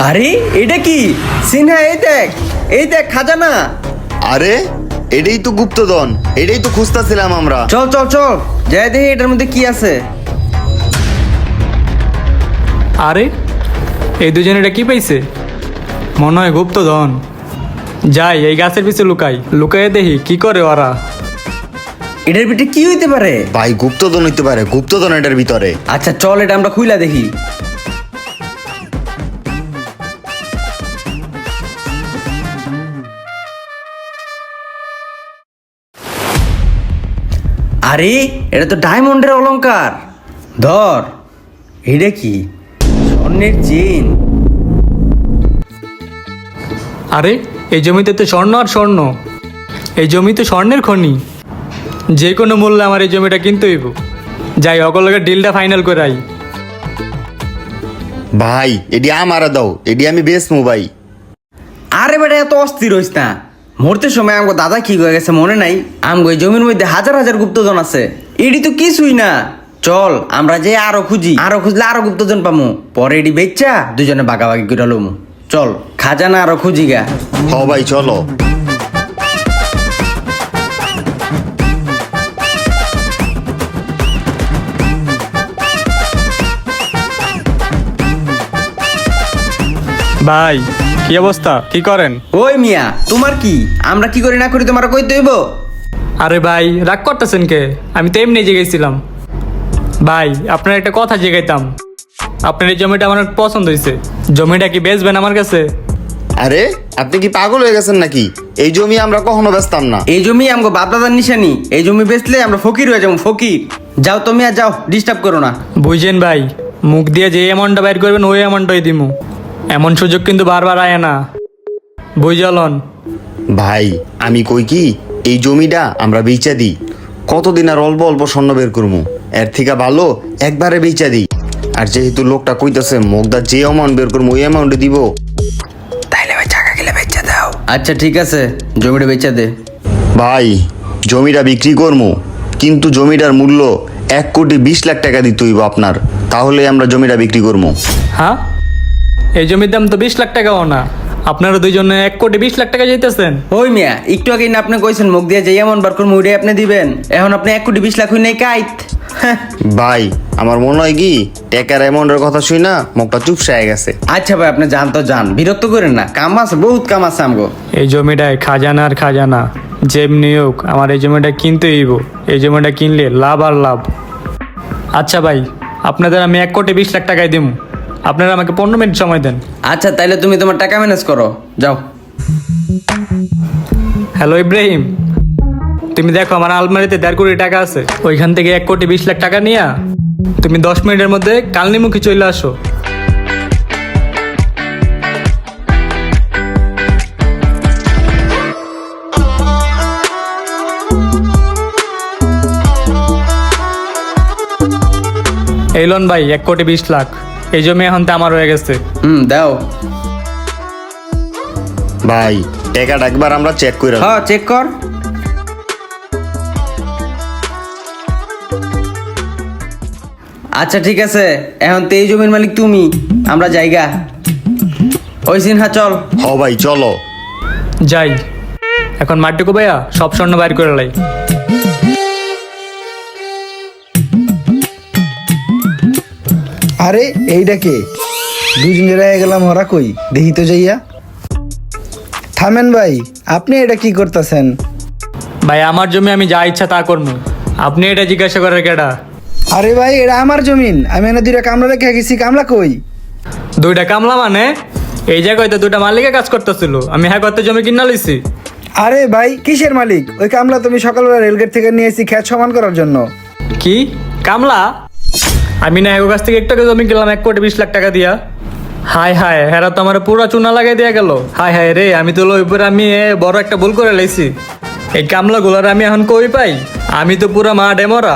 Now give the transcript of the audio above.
আরে এটা কি সিনহা? এই দেখ খাজানা। আরে এটাই তো গুপ্তধন, এটাই তো খুঁজতেছিলাম আমরা। চল চল চল যাই দেখি এটার মধ্যে কি আছে। আরে এই দুজনে এটা কি পাইছে? মনে হয় গুপ্তধন। যাই এই গাছের পিছে লুকাই, লুকাইয়ে দেখি কি করে ওরা। এটার ভিতরে কি হইতে পারে? ভাই গুপ্তধন হইতে পারে, গুপ্তধন এটার ভিতরে। আচ্ছা চল এটা আমরা খুইলা দেখি। আরে এটা তো ডায়মন্ডের অলংকার। ধর, এটা কি? স্বর্ণের চেন। আরে এই জমিতে তো স্বর্ণ আর স্বর্ণ, এই জমি তো স্বর্ণের খনি। যে কোনো মূল্যে আমার এই জমিটা কিনতে হইব। যাই অকলকে ডিলটা ফাইনাল করে আই। ভাই এটি আমারা দাও, এটি আমি বেচমু ভাই। আরে বেটা এত অস্থির হইস না। মরতে সময় আমগো দাদা কি হয়ে গেছে মনে নাই? আমগো এই জমির মধ্যে হাজার হাজার গুপ্তধন আছে। এটি তো কিছুই না। চল আমরা যে আরো খুঁজি, আরো খুঁজলে আরো গুপ্তধন পামু। পরে এটি বেচা দুজনে ভাগাভাগি করে লমু। চল খাজানা আরো খুঁজি গা। হ ভাই চলো। ভাই কি অবস্থা, কি করেন? ওই মিয়া তোমার কি? আমরা কি করি না করি তোমার কইতে হইব? আরে ভাই রাগ করতেছেন কে? আমি তো এমনি জেগেছিলাম। ভাই আপনার একটা কথা জেগাইতাম। আপনার এই জমিটা আমার অনেক পছন্দ হয়েছে। জমিটা কি বেচবেন আমার কাছে? আরে আপনি কি পাগল হয়ে গেছেন নাকি? এই জমি আমরা কখনো বেচতাম না। এই জমি আমগো বাপদাদার নিশানি। এই জমি বেচলে আমরা ফকির হয়ে যাবো, ফকির। যাও তুমি আর যাও, ডিস্টার্ব করো না। বুঝছেন ভাই, মুখ দিয়ে যে অ্যামাউন্টটা বাইর করবেন ওই অ্যামাউন্টটাই দিমু। এমন সুযোগ কিন্তু বারবার আয় না, বুঝলন? ভাই আমি কই কি, এই জমিটা আমরা বেচা দিই। কতদিন আর অল্প অল্প স্বর্ণ বের করবো, এর থেকে ভালো একবারে বেচা দিই। আর যেহেতু লোকটা কইতেছে মুগদা যে অ্যামাউন্ট বের করবো ওই অ্যামাউন্টে দিব, তাইলে ভাই টাকা গেলে বেচা দাও। আচ্ছা ঠিক আছে, জমিটা বেচা দে। ভাই জমিটা বিক্রি করবো, কিন্তু জমিটার মূল্য 1,20,00,000 টাকা দিতে হইব আপনার, তাহলে আমরা জমিটা বিক্রি করবো। হ্যাঁ, এই জমির দাম তো 20 লাখ টাকাও না। আপনারা দুইজনে 1,20,00,000 টাকা যেতেছেন। ওই মিয়া একটু আগে না আপনি কইছেন মুখ দিয়ে যে এমন বার করবো ওইটাই আপনি দিবেন। এখন আপনি 1,20,00,000 হই নাই কাইত। ভাই আমার মনে হয় কি টাকার অ্যামাউন্টের কথা শুই না মুখটা চুপসায় গেছে। আচ্ছা ভাই আপনি যান তো যান, বিরক্ত করেন না। কাম আছে, বহুত কাম আছে আমগো। এই জমিটায় খাজানার খাজানা। যেমনি হোক আমার এই জমিটা কিনতে হইব। এই জমিটা কিনলে লাভ আর লাভ। আচ্ছা ভাই, আপনাদের আমি 1,20,00,000 টাকায় দিব। আপনারা আমাকে 15 মিনিট সময় দেন। আচ্ছা তাইলে তুমি তোমার টাকা ম্যানেজ করো, যাও। হ্যালো ইব্রাহিম, তুমি দেখো আমার আলমারিতে 1.5 কোটি টাকা আছে। ওইখান থেকে 1,20,00,000 টাকা নিয়া তুমি 10 মিনিটের মধ্যে কালনিমুখী চলে আসো। এই লোন ভাই 1,20,00,000। এই জমি এখন তো আমার হয়ে গেছে। দাও। ভাই টাকাটা একবার আমরা চেক করে হ্যাঁ চেক কর। আচ্ছা ঠিক আছে, এখন তো এই জমির মালিক তুমি। আমরা জায়গা ওই সিনহা চল। হ ভাই চলো। যাই এখন মাটিকো ভাইয়া সব স্বর্ণ বাইর করে লাই। আরে এইটা কে? দুজন জেরায় গেলাম, ওরা কই দেখি তো যাইয়া। থামেন ভাই, আপনি এটা কি করতেছেন? ভাই আমার জমি, আমি যা ইচ্ছা তা করবো। আপনি এটা জিজ্ঞাসা করার কেডা? আরে ভাই এটা আমার জমিন, আমি এনে দুইটা কামলা রেখে গেছি। কামলা কই? দুইটা কামলা মানে? এই জায়গায় তো দুইটা মালিকে কাজ করতেছিল, আমি হ্যাঁ করতে জমি কিনা লইছি। আরে ভাই কিসের মালিক? ওই কামলা তুমি সকালবেলা রেলগেট থেকে নিয়ে এসেছি খেত সমান করার জন্য। কি কামলা? আমি না হ্যাঁ কাছ থেকে একটু জমি কিনলাম 1,20,00,000 টাকা দিয়া। হাই হাই, হেরা তো আমার পুরা চুনা লাগাই দিয়া গেল। হাই হাই রে, আমি তো লইপুর আমি বড় একটা ভুল করে লাইছি। এই কামলা গুলার আমি এখন কই পাই? আমি তো পুরা মা ডেমরা।